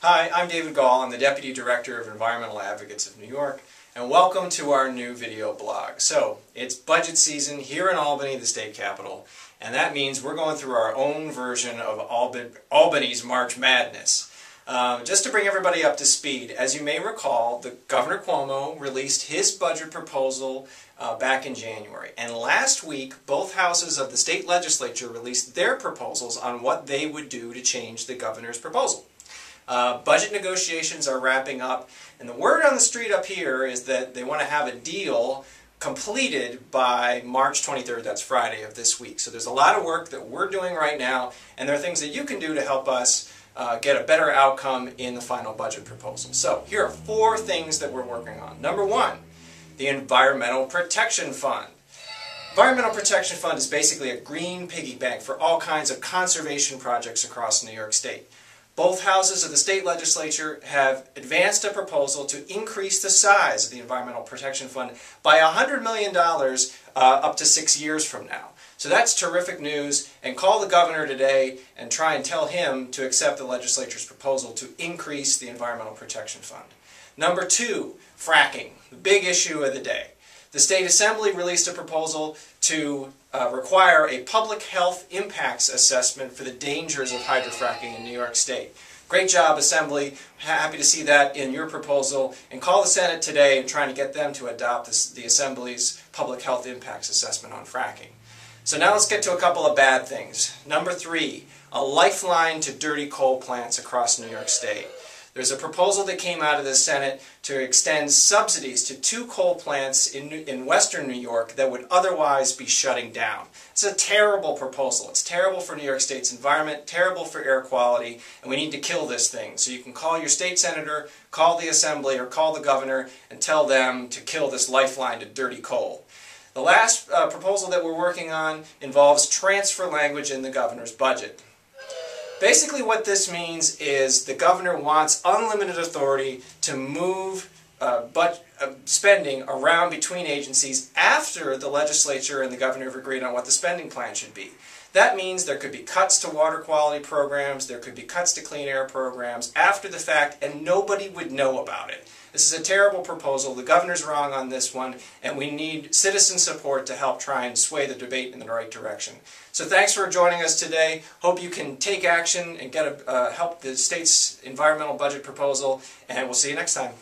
Hi, I'm David Gahl. I'm the Deputy Director of Environmental Advocates of New York, and welcome to our new video blog. So, it's budget season here in Albany, the state capital, and that means we're going through our own version of Albany's March Madness. Just to bring everybody up to speed, as you may recall, the Governor Cuomo released his budget proposal back in January. And last week, both houses of the state legislature released their proposals on what they would do to change the governor's proposal. Budget negotiations are wrapping up, and the word on the street up here is that they want to have a deal completed by March 23rd, that's Friday of this week. So there's a lot of work that we're doing right now, and there are things that you can do to help us get a better outcome in the final budget proposal. So here are 4 things that we're working on. Number 1, the Environmental Protection Fund. Environmental Protection Fund is basically a green piggy bank for all kinds of conservation projects across New York State. Both houses of the state legislature have advanced a proposal to increase the size of the Environmental Protection Fund by $100 million up to 6 years from now. So that's terrific news, and call the governor today and try and tell him to accept the legislature's proposal to increase the Environmental Protection Fund. Number 2, fracking, the big issue of the day. The State Assembly released a proposal to require a public health impacts assessment for the dangers of hydrofracking in New York State. Great job, Assembly. Happy to see that in your proposal. And call the Senate today and trying to get them to adopt the Assembly's public health impacts assessment on fracking. So now let's get to a couple of bad things. Number 3, a lifeline to dirty coal plants across New York State. There's a proposal that came out of the Senate to extend subsidies to 2 coal plants in western New York that would otherwise be shutting down. It's a terrible proposal. It's terrible for New York State's environment, terrible for air quality, and we need to kill this thing. So you can call your state senator, call the Assembly, or call the governor and tell them to kill this lifeline to dirty coal. The last proposal that we're working on involves transfer language in the governor's budget. Basically what this means is the governor wants unlimited authority to move spending around between agencies after the legislature and the governor have agreed on what the spending plan should be. That means there could be cuts to water quality programs, there could be cuts to clean air programs after the fact, and nobody would know about it. This is a terrible proposal. The governor's wrong on this one, and we need citizen support to help try and sway the debate in the right direction. So thanks for joining us today. Hope you can take action and help the state's environmental budget proposal, and we'll see you next time.